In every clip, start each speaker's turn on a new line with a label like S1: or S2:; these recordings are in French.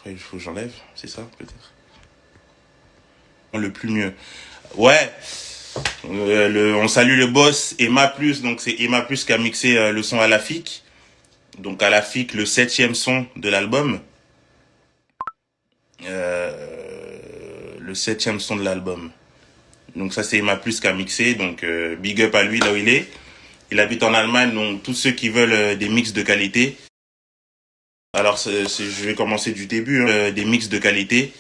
S1: Après, il faut que j'enlève, c'est ça, peut-être. Le plus mieux. Ouais. On salue le boss Emma Plus, donc c'est Emma Plus qui a mixé le son à la FIC. Donc à la FIC, le 7e son de l'album. Le 7e son de l'album. Donc ça c'est Emma Plus qui a mixé, donc big up à lui là où il est. Il habite en Allemagne, donc tous ceux qui veulent des mix de qualité. Alors je vais commencer du début, hein, des mix de qualité.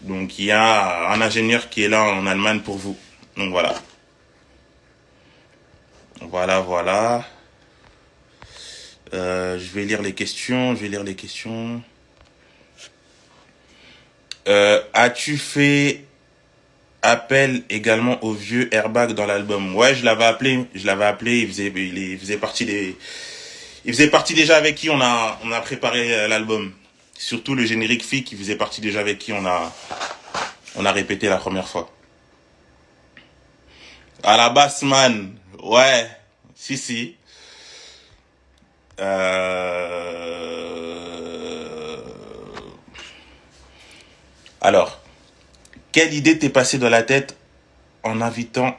S1: Donc il y a un ingénieur qui est là en Allemagne pour vous. Donc voilà. Voilà. Je vais lire les questions. As-tu fait appel également au vieux Airbag dans l'album? Ouais, je l'avais appelé. Il faisait partie déjà avec qui on a préparé l'album. Surtout le générique FIC, qui faisait partie déjà avec qui on a répété la première fois. À la basse, man. Ouais. Si. Alors, quelle idée t'est passée dans la tête en invitant...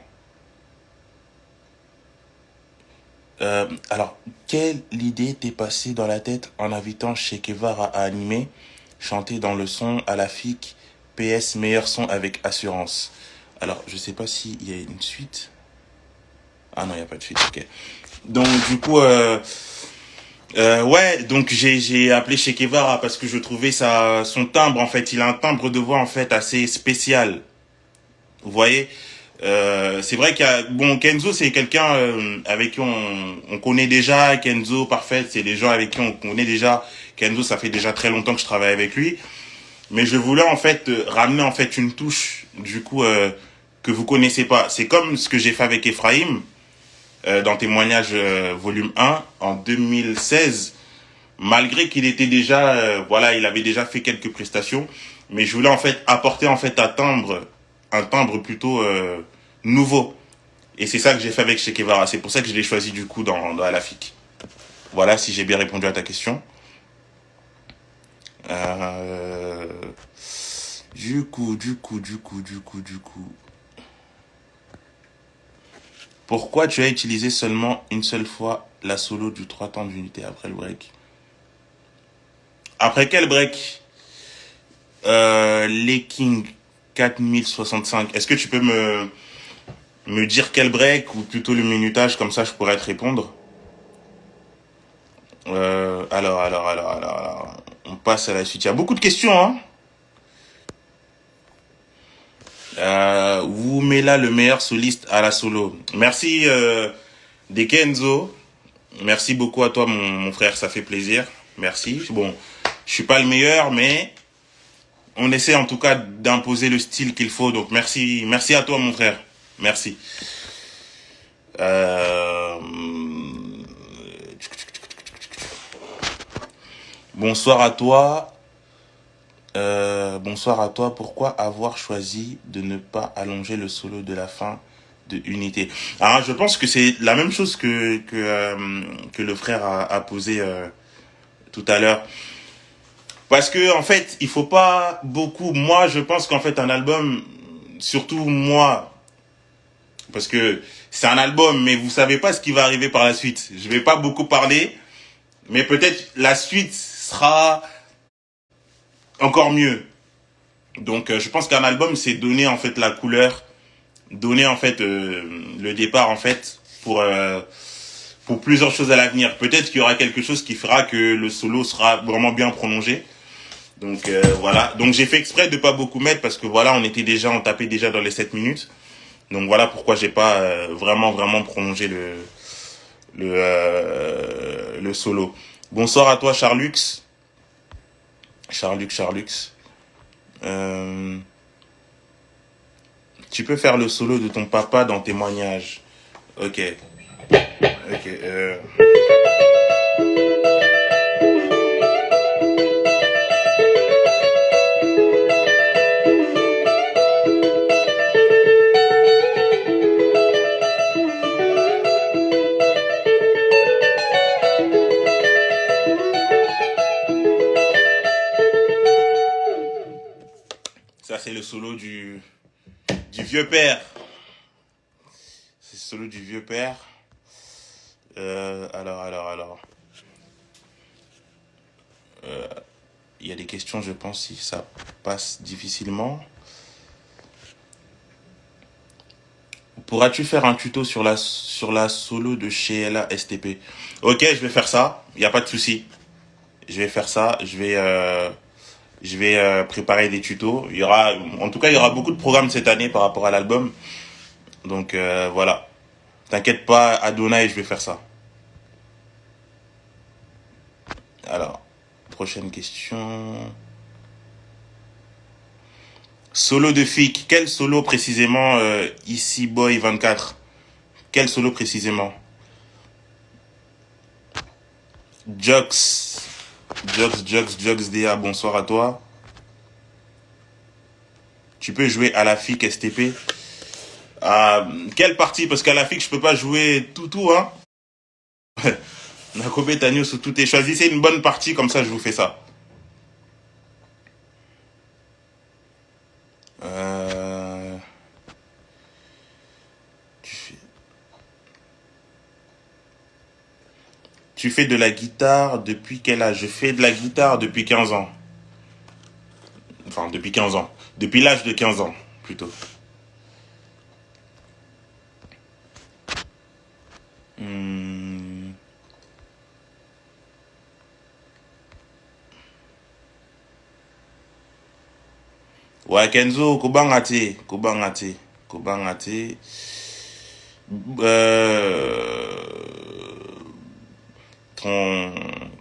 S1: quelle idée t'est passée dans la tête en invitant Che Guevara à animer, chanter dans le son à la FIC, PS meilleur son avec assurance. Alors, je sais pas s'il y a une suite. Ah non, il n'y a pas de suite, ok. Donc, du coup, ouais, donc j'ai appelé Che Guevara parce que je trouvais son timbre, en fait, il a un timbre de voix, en fait, assez spécial. Vous voyez, c'est vrai bon, Kenzo, c'est quelqu'un avec qui on connaît déjà. Kenzo, parfait, c'est des gens avec qui on connaît déjà. Kenzo, ça fait déjà très longtemps que je travaille avec lui. Mais je voulais en fait ramener en fait une touche, du coup, que vous connaissez pas. C'est comme ce que j'ai fait avec Ephraim dans Témoignage volume 1 en 2016. Malgré qu'il était déjà, voilà, il avait déjà fait quelques prestations, mais je voulais en fait apporter en fait un timbre plutôt nouveau. Et c'est ça que j'ai fait avec Che Guevara. C'est pour ça que je l'ai choisi du coup dans la FIC. Voilà, si j'ai bien répondu à ta question. Euh, du coup. Pourquoi tu as utilisé seulement une seule fois la solo du 3 temps d'unité après le break? Après quel break? Les King 4065. Est-ce que tu peux me dire quel break ou plutôt le minutage, comme ça je pourrais te répondre? Alors. On passe à la suite. Il y a beaucoup de questions, hein? Woumela, le meilleur soliste à la solo. Merci, Dekenzo. Merci beaucoup à toi, mon frère. Ça fait plaisir. Merci. Bon, je suis pas le meilleur, mais on essaie en tout cas d'imposer le style qu'il faut. Donc, merci à toi, mon frère. Merci. Bonsoir à toi. Bonsoir à toi. Pourquoi avoir choisi de ne pas allonger le solo de la fin de Unité? Alors, je pense que c'est la même chose que le frère a posé tout à l'heure. Parce que en fait, il faut pas beaucoup. Moi, je pense qu'en fait, un album, surtout moi, parce que c'est un album, mais vous savez pas ce qui va arriver par la suite. Je vais pas beaucoup parler, mais peut-être la suite sera encore mieux. Donc je pense qu'un album, c'est donner en fait la couleur, donner en fait le départ en fait pour plusieurs choses à l'avenir. Peut-être qu'il y aura quelque chose qui fera que le solo sera vraiment bien prolongé. Donc voilà. Donc j'ai fait exprès de pas beaucoup mettre parce que voilà, on tapait déjà dans les 7 minutes. Donc voilà pourquoi j'ai pas vraiment prolongé le solo. Bonsoir à toi Charlux. Charlux. Tu peux faire le solo de ton papa dans Témoignage. Ok. c'est le solo du vieux père. C'est le solo du vieux père. Alors. Il y a des questions, je pense, si ça passe difficilement. Pourras-tu faire un tuto sur la solo de chez Ella STP? Ok, je vais faire ça. Il n'y a pas de souci. Je vais faire ça. Je vais préparer des tutos. En tout cas, il y aura beaucoup de programmes cette année par rapport à l'album. Donc voilà. T'inquiète pas, Adonai, je vais faire ça. Alors, prochaine question. Solo de Fik. Quel solo précisément, Ici Boy 24? Quel solo précisément? Jox. Jox DA, bonsoir à toi. Tu peux jouer à la Fik STP. Quelle partie? Parce qu'à la FIC, je peux pas jouer tout, hein. Nakobe Tanyo sous tout est. Choisissez une bonne partie, comme ça je vous fais ça. Tu fais de la guitare depuis quel âge? Je fais de la guitare depuis 15 ans. Enfin, depuis 15 ans. Depuis l'âge de 15 ans, plutôt. Ouais, Kenzo, Kobangate.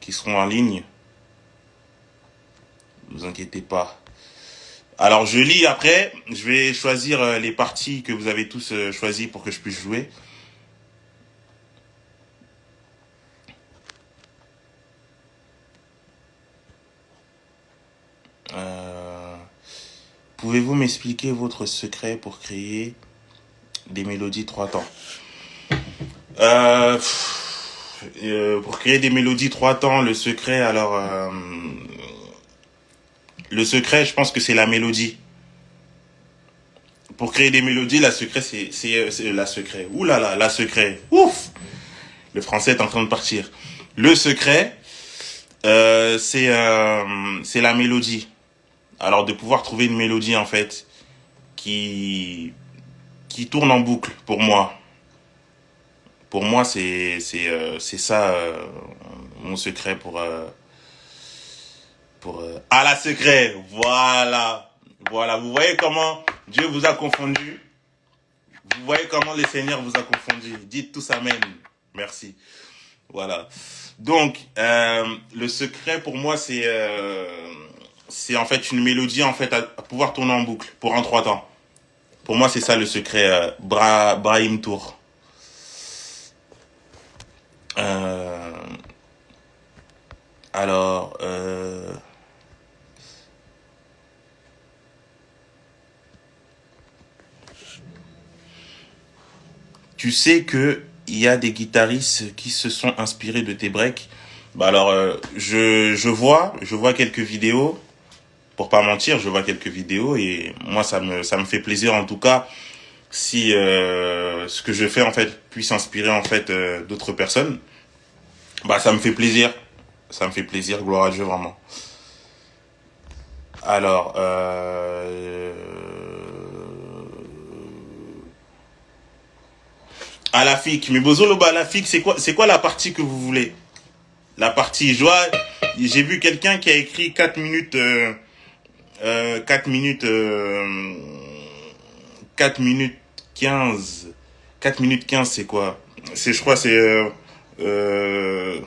S1: Qui seront en ligne. Ne vous inquiétez pas. Alors, je lis après. Je vais choisir les parties que vous avez tous choisies pour que je puisse jouer. Pouvez-vous m'expliquer votre secret pour créer des mélodies 3 temps? Pour créer des mélodies 3 temps, le secret, le secret, je pense que c'est la mélodie. Pour créer des mélodies, la secret, c'est la secret. Ouh là là, la secret. Ouf! Le français est en train de partir. Le secret, c'est la mélodie. Alors de pouvoir trouver une mélodie en fait qui tourne en boucle pour moi. Pour moi, c'est ça mon secret pour la secret. Voilà. Vous voyez comment Dieu vous a confondu. Vous voyez comment le Seigneur vous a confondu. Dites tous amen. Merci. Voilà. Donc le secret pour moi c'est en fait une mélodie en fait à pouvoir tourner en boucle pour un 3 temps. Pour moi, c'est ça le secret. Brahim Tour. Alors, tu sais que il y a des guitaristes qui se sont inspirés de tes breaks. Bah alors, je vois quelques vidéos. Pour pas mentir, je vois quelques vidéos et moi ça me fait plaisir en tout cas si ce que je fais en fait puisse inspirer en fait d'autres personnes. Bah ça me fait plaisir. Ça me fait plaisir, gloire à Dieu vraiment. Alors à la FIC, mais Bozoloba à la FIC, c'est quoi la partie que vous voulez? La partie joie. J'ai vu quelqu'un qui a écrit 4 minutes 4 minutes 4 minutes 15. 4 minutes 15 c'est quoi? Je crois c'est euh,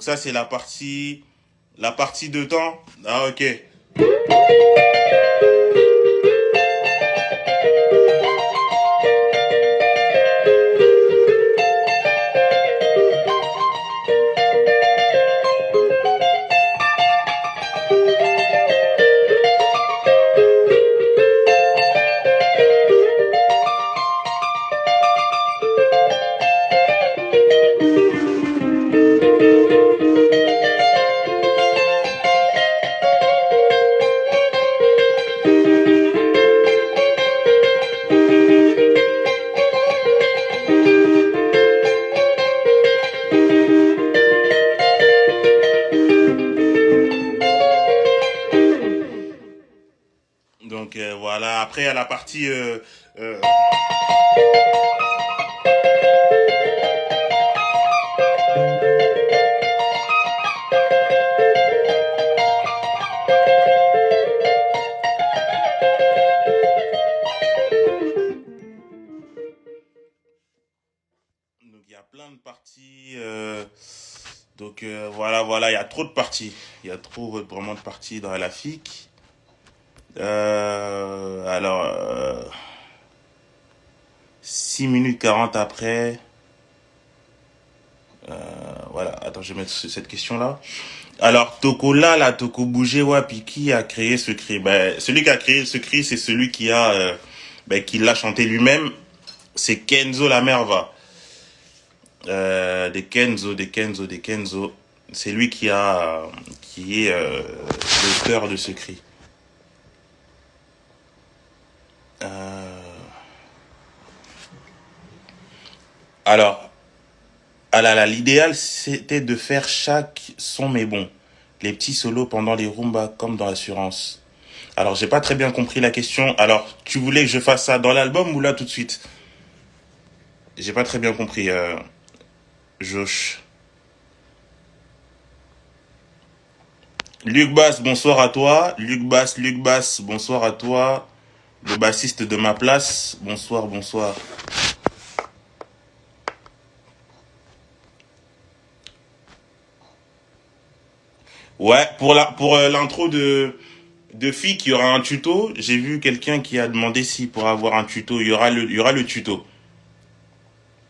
S1: Donc ça, c'est la partie de temps. Ah, ok. Donc voilà, après à la partie euh, donc il y a plein de parties. Donc voilà, il y a trop de parties. Il y a trop vraiment de parties dans la FIC. Alors, 6 minutes 40 après. Voilà, attends, je vais mettre cette question-là. Alors, Tokola, la Toko Bougé, puis qui a créé ce cri? Ben, celui qui a créé ce cri, c'est celui qui l'a chanté lui-même. C'est Kenzo la Merva. Des Kenzo. C'est lui qui est l'auteur de ce cri. Alors, l'idéal, c'était de faire chaque son, mais bon. Les petits solos pendant les Roomba, comme dans l'assurance. Alors, j'ai pas très bien compris la question. Alors, tu voulais que je fasse ça dans l'album ou là tout de suite? J'ai pas très bien compris, Josh. Luc Bass, bonsoir à toi. Luc Bass, bonsoir à toi. Le bassiste de ma place, bonsoir, bonsoir. Ouais, pour l'intro de FIC, il y aura un tuto. J'ai vu quelqu'un qui a demandé si pour avoir un tuto, il y aura le tuto.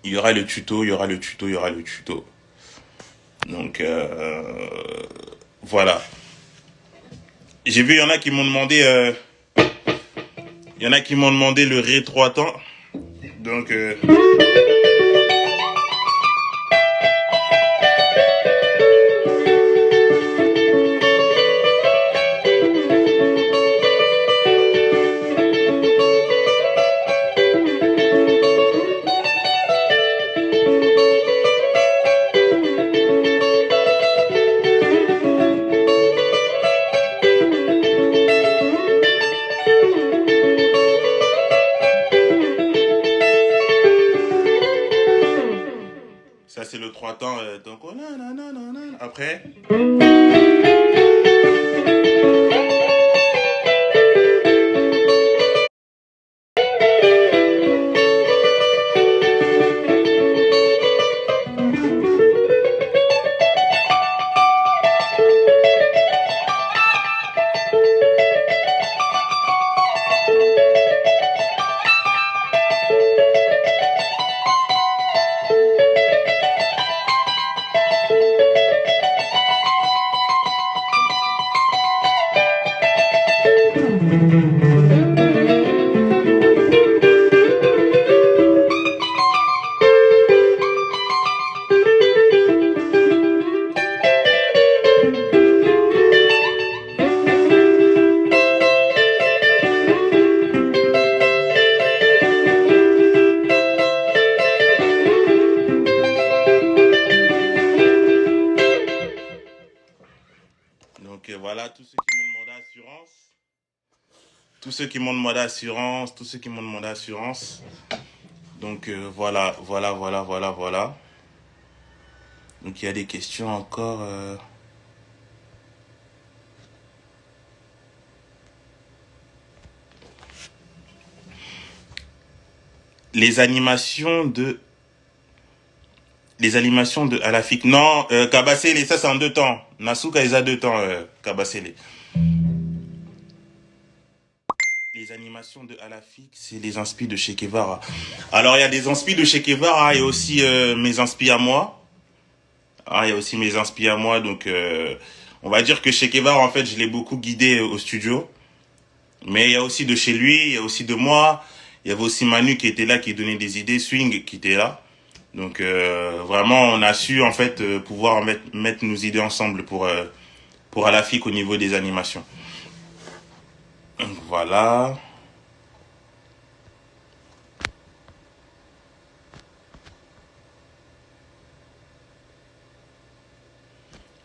S1: Il y aura le tuto, il y aura le tuto, il y aura le tuto. Donc voilà. J'ai vu, il y en a qui m'ont demandé, il y en a qui m'ont demandé le Ré 3 temps. Donc ça c'est le 3 temps. Donc oh, nanana. Après. Donc voilà, tous ceux qui m'ont demandé assurance. Tous ceux qui m'ont demandé assurance. Tous ceux qui m'ont demandé assurance. Donc voilà. Donc il y a des questions encore. Les animations de Les animations de Alafik. Non, Kabasele, ça c'est en 2 temps. Nasuka, ils a 2 temps, Kabasele. Les animations de Alafik, c'est les inspi de Che Guevara. Alors, il y a des inspi de Che Guevara et aussi mes inspi à moi. Ah, il y a aussi mes inspi à moi. Donc, on va dire que Che Guevara, en fait, je l'ai beaucoup guidé au studio. Mais il y a aussi de chez lui, il y a aussi de moi. Il y avait aussi Manu qui était là, qui donnait des idées, Swing qui était là. Donc vraiment, on a su en fait pouvoir mettre nos idées ensemble pour Alafik au niveau des animations. Donc voilà.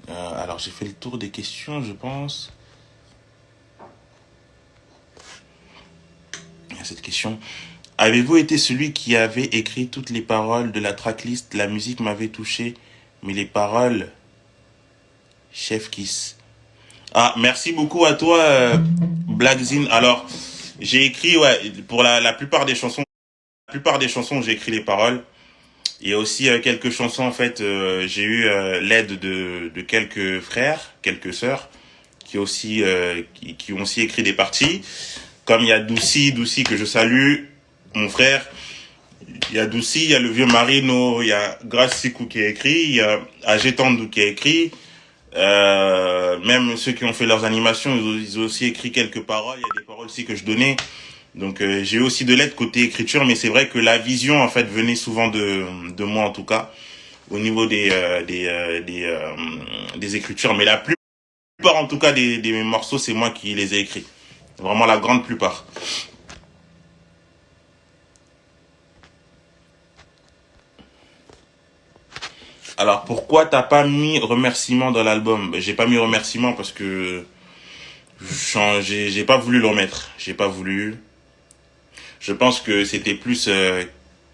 S1: Alors j'ai fait le tour des questions, je pense. Il y a cette question. Avez-vous été celui qui avait écrit toutes les paroles de la tracklist? La musique m'avait touché, mais les paroles, Chef Kiss. Ah, merci beaucoup à toi, Blackzine. Alors, j'ai écrit, ouais, pour la plupart des chansons, j'ai écrit les paroles. Il y a aussi quelques chansons, en fait, j'ai eu l'aide de quelques frères, quelques sœurs, qui ont aussi écrit des parties. Comme il y a Doucy que je salue, mon frère. Il y a Doucy, il y a le vieux Marino, il y a Grace Sikou qui a écrit, il y a Agetandou qui a écrit. Même ceux qui ont fait leurs animations, ils ont aussi écrit quelques paroles. Il y a des paroles aussi que je donnais. Donc j'ai eu aussi de l'aide côté écriture, mais c'est vrai que la vision en fait venait souvent de moi en tout cas au niveau des écritures. Mais la plupart en tout cas des morceaux, c'est moi qui les ai écrits. Vraiment la grande plupart. Alors pourquoi t'as pas mis remerciement dans l'album? J'ai pas mis remerciement parce que j'ai pas voulu le remettre. J'ai pas voulu. Je pense que c'était plus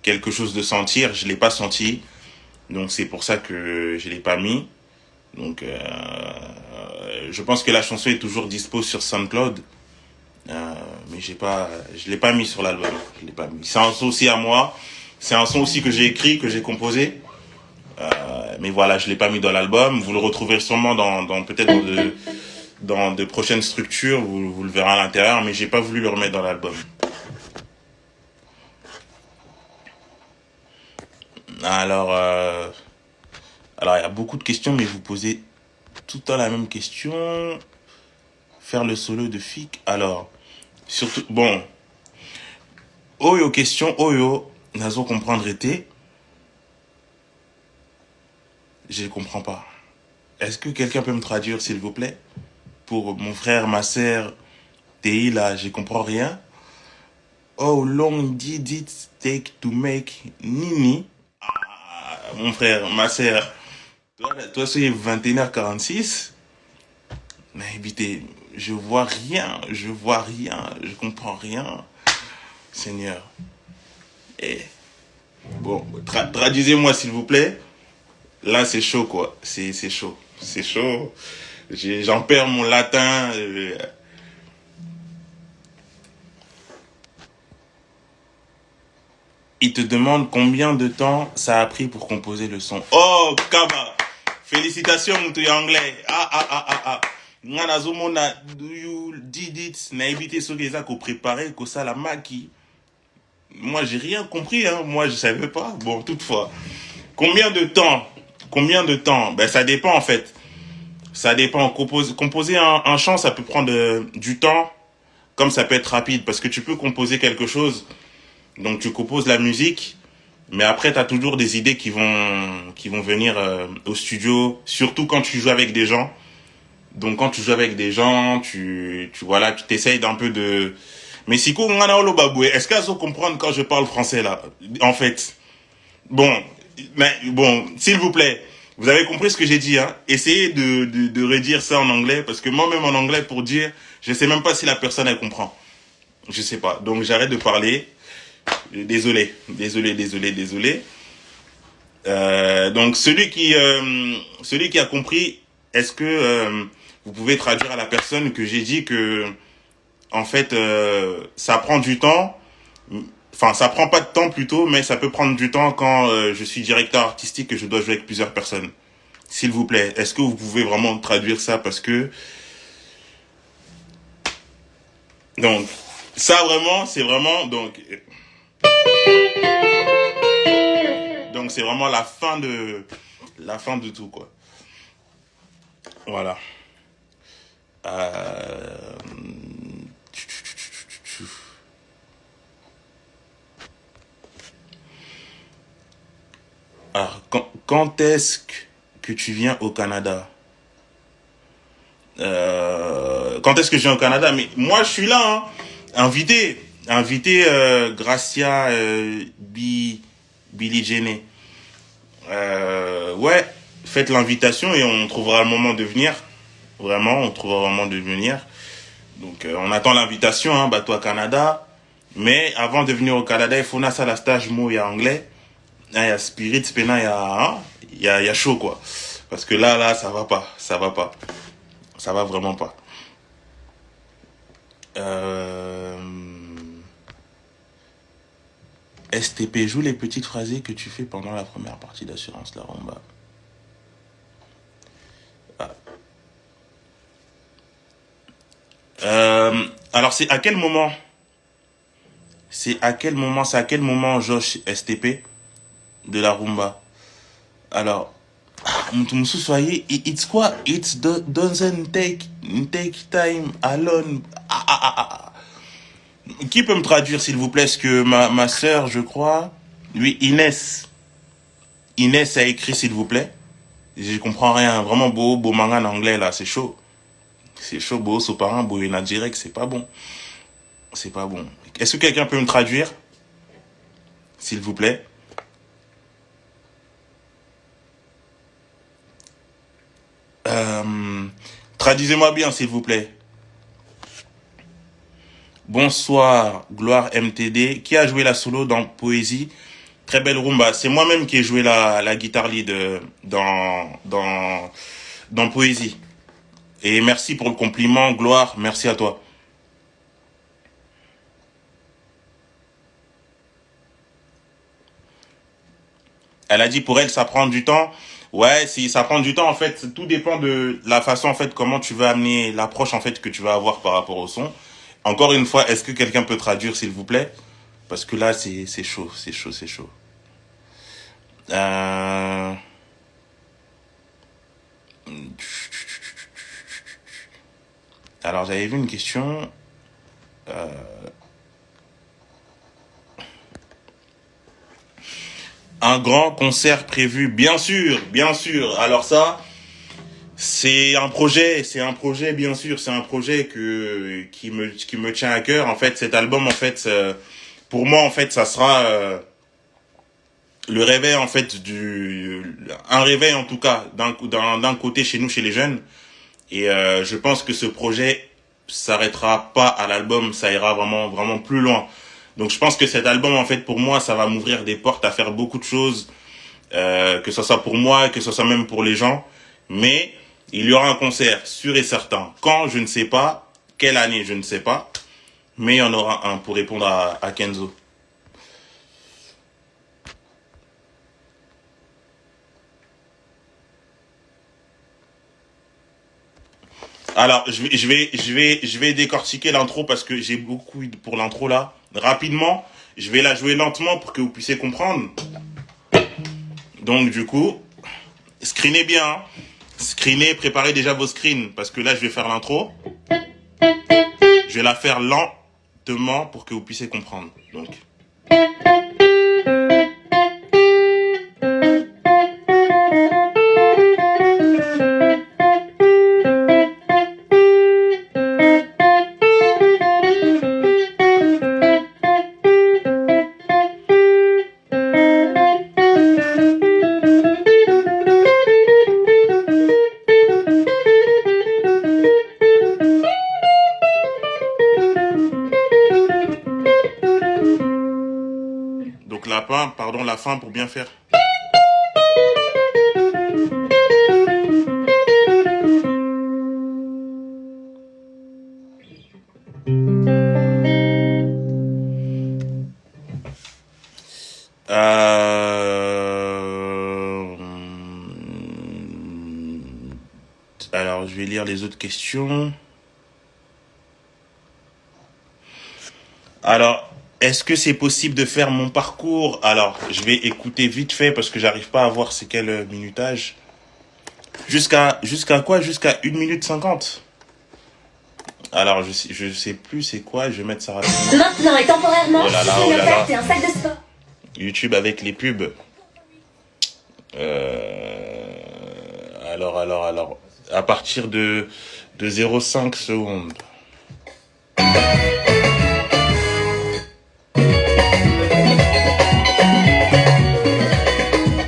S1: quelque chose de sentir. Je l'ai pas senti. Donc c'est pour ça que je l'ai pas mis. Donc je pense que la chanson est toujours dispo sur SoundCloud. Mais je l'ai pas mis sur l'album. Je l'ai pas mis. C'est un son aussi à moi. C'est un son aussi que j'ai écrit, que j'ai composé. Mais voilà, je l'ai pas mis dans l'album. Vous le retrouverez sûrement peut-être dans de prochaines structures. Vous le verrez à l'intérieur, mais j'ai pas voulu le remettre dans l'album. Alors, il y a beaucoup de questions, mais vous posez tout le temps la même question. Faire le solo de Fik. Alors, surtout, bon. Oyo question, Oyo, nazo comprendre été. Je ne comprends pas. Est-ce que quelqu'un peut me traduire, s'il vous plaît? Pour mon frère, ma sœur, TI, là, je comprends rien. How long did it take to make Nini? Ah, mon frère, ma sœur, toi c'est 21h46. Mais évitez, je vois rien, je comprends rien. Seigneur. Eh. Bon, traduisez-moi, s'il vous plaît. Là, c'est chaud, quoi. C'est chaud. C'est chaud. J'en perds mon latin. Il te demande combien de temps ça a pris pour composer le son. Oh, Kaba! Félicitations, mon truc anglais. Ngana zomona, do you did it? Na évité ce que ça qu'on préparait, que ça la maki. Moi, j'ai rien compris, hein. Moi, je savais pas. Bon, toutefois. Combien de temps? Ben, ça dépend, en fait. Ça dépend. Composer un chant, ça peut prendre du temps, comme ça peut être rapide. Parce que tu peux composer quelque chose, donc tu composes la musique, mais après, tu as toujours des idées qui vont venir au studio, surtout quand tu joues avec des gens. Donc, quand tu joues avec des gens, voilà, tu t'essayes d'un peu de... Mais si est-ce qu'elles vont comprendre quand je parle français, là? En fait. Bon, s'il vous plaît, vous avez compris ce que j'ai dit, hein? Essayez de redire ça en anglais, parce que moi-même en anglais, pour dire, je sais même pas si la personne, elle comprend. Je sais pas. Donc, j'arrête de parler. Désolé. Donc, celui qui a compris, est-ce que vous pouvez traduire à la personne que j'ai dit que, en fait, ça prend du temps, Enfin, ça prend pas de temps plutôt, mais ça peut prendre du temps quand je suis directeur artistique et je dois jouer avec plusieurs personnes. S'il vous plaît, est-ce que vous pouvez vraiment traduire ça parce que donc ça vraiment, c'est vraiment donc c'est vraiment la fin de tout quoi. Voilà. Euh, Alors, quand est-ce que tu viens au Canada? Quand est-ce que je viens au Canada? Mais moi, je suis là, hein. Invité. Invité Gracia Billy Jenny. Ouais, faites l'invitation et on trouvera le moment de venir. Vraiment, on trouvera le moment de venir. Donc, on attend l'invitation, hein, bateau à Canada. Mais avant de venir au Canada, il faut na ça la stage mot et anglais. Ah, il y a Spirit, Spena, il y a chaud, quoi. Parce que là, ça va pas. Ça va pas. Ça va vraiment pas. Euh... STP, joue les petites phrasés que tu fais pendant la première partie d'assurance, la rumba. Ah. Alors, c'est à quel moment, Josh STP, de la rumba? Alors, soyez, it's quoi? Doesn't take time alone. Qui peut me traduire, s'il vous plaît, ce que ma sœur, je crois, oui, Inès a écrit, s'il vous plaît. Je comprends rien. Vraiment beau manga en anglais, là, c'est chaud. C'est chaud, beau, soparant, beau, en direct, c'est pas bon. C'est pas bon. Est-ce que quelqu'un peut me traduire, s'il vous plaît? Euh, Traduisez-moi bien, s'il vous plaît. Bonsoir, Gloire MTD. Qui a joué la solo dans Poésie? Très belle rumba. C'est moi-même qui ai joué la guitare lead dans Poésie. Et merci pour le compliment, Gloire. Merci à toi. Elle a dit pour elle, ça prend du temps. Ouais, si ça prend du temps, en fait, tout dépend de la façon, en fait, comment tu vas amener l'approche, en fait, que tu vas avoir par rapport au son. Encore une fois, est-ce que quelqu'un peut traduire, s'il vous plaît? Parce que là, c'est chaud, c'est chaud, c'est chaud. Euh... Alors, j'avais vu une question. Un grand concert prévu, bien sûr, bien sûr. Alors ça, c'est un projet, bien sûr, c'est un projet qui me tient à cœur. En fait, cet album, en fait, pour moi, en fait, ça sera le réveil, en fait, un réveil en tout cas, d'un côté chez nous, chez les jeunes. Et je pense que ce projet s'arrêtera pas à l'album, ça ira vraiment, vraiment plus loin. Donc je pense que cet album, en fait, pour moi, ça va m'ouvrir des portes à faire beaucoup de choses, que ce soit pour moi, que ce soit même pour les gens. Mais il y aura un concert, sûr et certain. Quand, je ne sais pas. Quelle année, je ne sais pas. Mais il y en aura un pour répondre à Kenzo. Alors, je vais décortiquer l'intro parce que j'ai beaucoup pour l'intro là. Rapidement, je vais la jouer lentement pour que vous puissiez comprendre. Donc, du coup, screenez bien, hein. Screenez, préparez déjà vos screens parce que là, je vais faire l'intro. Je vais la faire lentement pour que vous puissiez comprendre. Donc. Donc la fin pour bien faire. Euh... Alors, je vais lire les autres questions. Alors, est-ce que c'est possible de faire mon parcours? Alors, je vais écouter vite fait parce que j'arrive pas à voir c'est quel minutage. Jusqu'à quoi? Jusqu'à 1 minute 50. Alors, je sais plus c'est quoi, je vais mettre ça rapidement.
S2: Maintenant et temporairement,
S1: Oh là là,
S2: une
S1: oh là là.
S2: offerte et un sac de sport.
S1: YouTube avec les pubs. Alors. À partir de 0,5 secondes.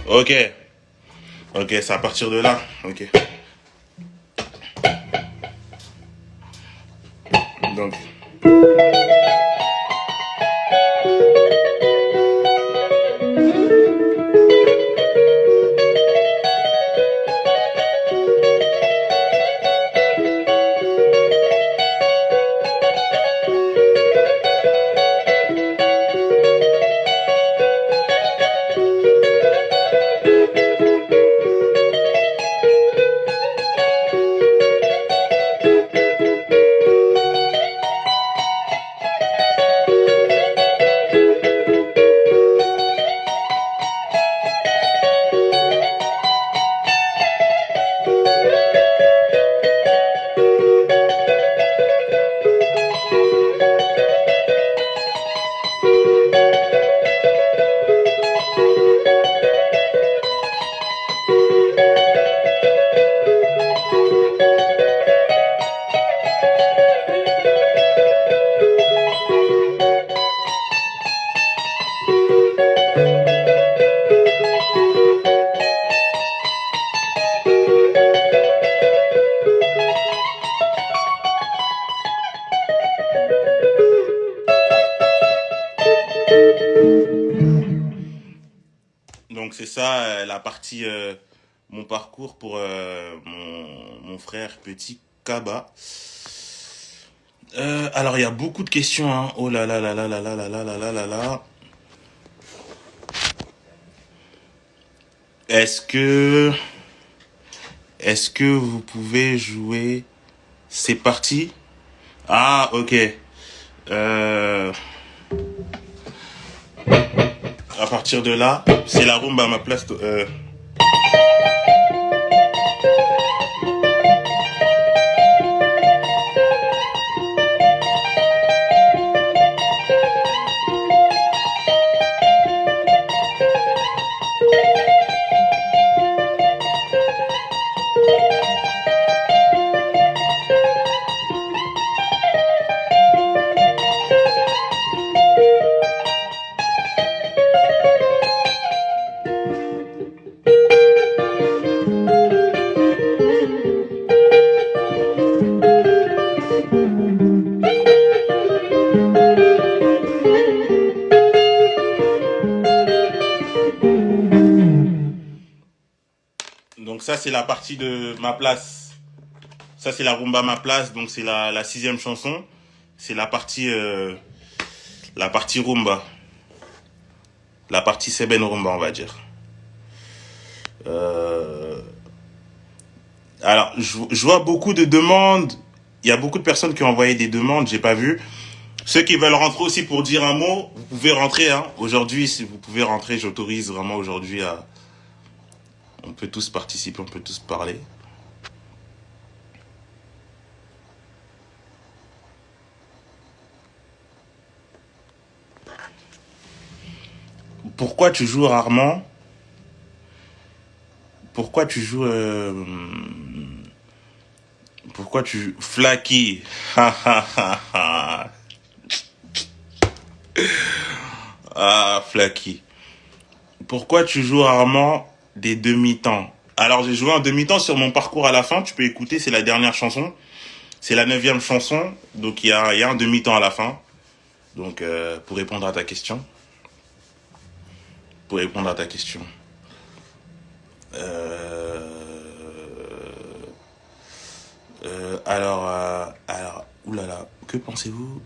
S1: Ok. Ok, c'est à partir de là. Ok. Donc. Donc c'est ça la partie mon parcours pour mon frère petit Kaba. Alors il y a beaucoup de questions hein. Oh là là là là là là là là là là là là. Est-ce que est-ce que vous pouvez jouer C'est parti. Ah ok. Euh, à partir de là, c'est la rumba à ma place. Donc ça c'est la partie de ma place. Ça c'est la rumba à ma place. Donc c'est la sixième chanson. C'est la partie rumba. La partie Seben rumba on va dire. Euh, alors je vois beaucoup de demandes. Il y a beaucoup de personnes qui ont envoyé des demandes. J'ai pas vu. Ceux qui veulent rentrer aussi pour dire un mot, vous pouvez rentrer. Hein. Aujourd'hui, si vous pouvez rentrer, j'autorise vraiment aujourd'hui à. On peut tous participer, on peut tous parler. Pourquoi tu joues rarement? Pourquoi tu joues Pourquoi tu Flaky? Ah Flaky. Pourquoi tu joues rarement des demi-temps? Alors j'ai joué un demi-temps sur mon parcours à la fin. Tu peux écouter, c'est la dernière chanson. C'est la 9e chanson. Donc il y a un demi-temps à la fin. Donc pour répondre à ta question. Pour répondre à ta question. Euh, oulala, que pensez-vous?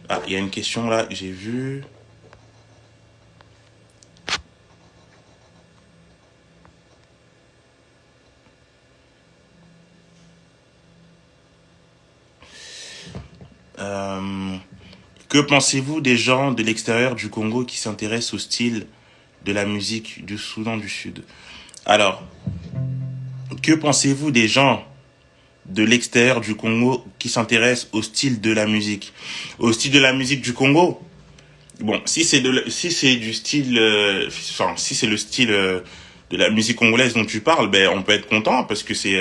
S1: Ah, il y a une question là, j'ai vu. Euh, que pensez-vous des gens de l'extérieur du Congo qui s'intéressent au style de la musique du Soudan du Sud? Alors, que pensez-vous des gens de l'extérieur du Congo qui s'intéressent au style de la musique? Au style de la musique du Congo? Bon, si c'est du style, enfin, si c'est le style de la musique congolaise dont tu parles, ben on peut être content parce que c'est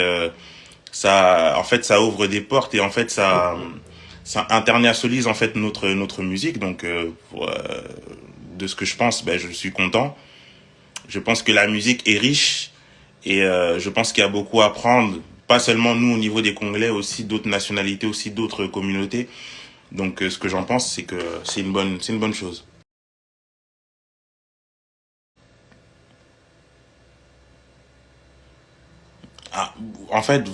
S1: ça, en fait, ça ouvre des portes et en fait ça internationalise en fait notre musique. Donc, de ce que je pense, ben je suis content. Je pense que la musique est riche et je pense qu'il y a beaucoup à apprendre, pas seulement nous au niveau des Congolais, aussi d'autres nationalités, aussi d'autres communautés. Donc, ce que j'en pense, c'est que c'est une bonne chose. Ah, en fait,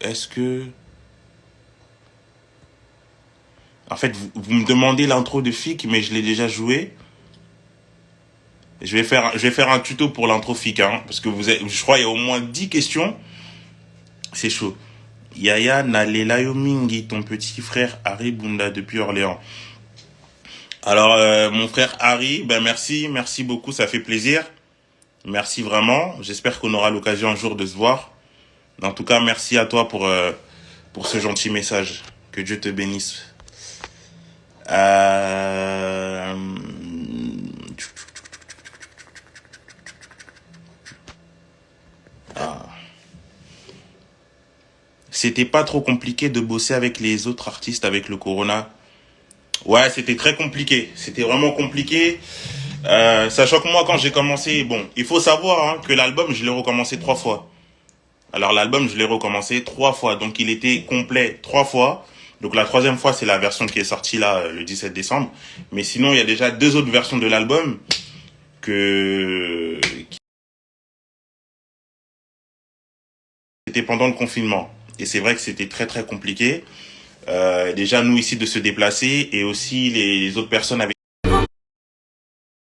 S1: est-ce que, en fait, vous me demandez l'intro de FIC, mais je l'ai déjà joué. Je vais faire un tuto pour l'intro FIC, hein, parce que je crois, il y a au moins 10 questions. C'est chaud. Yaya Nalelayo Mingi, ton petit frère Harry Bunda depuis Orléans. Alors, mon frère Harry, ben merci beaucoup, ça fait plaisir. Merci vraiment. J'espère qu'on aura l'occasion un jour de se voir. En tout cas, merci à toi pour ce gentil message. Que Dieu te bénisse. Euh... C'était pas trop compliqué de bosser avec les autres artistes avec le Corona. Ouais, c'était très compliqué. C'était vraiment compliqué. Sachant que moi, quand j'ai commencé, bon, il faut savoir hein, que l'album, je l'ai recommencé 3 fois. Alors l'album, je l'ai recommencé 3 fois. Donc il était complet 3 fois. Donc la troisième fois, c'est la version qui est sortie là le 17 décembre. Mais sinon, il y a déjà 2 autres versions de l'album qui étaient pendant le confinement. Et c'est vrai que c'était très très compliqué. Déjà nous ici de se déplacer et aussi les autres personnes avec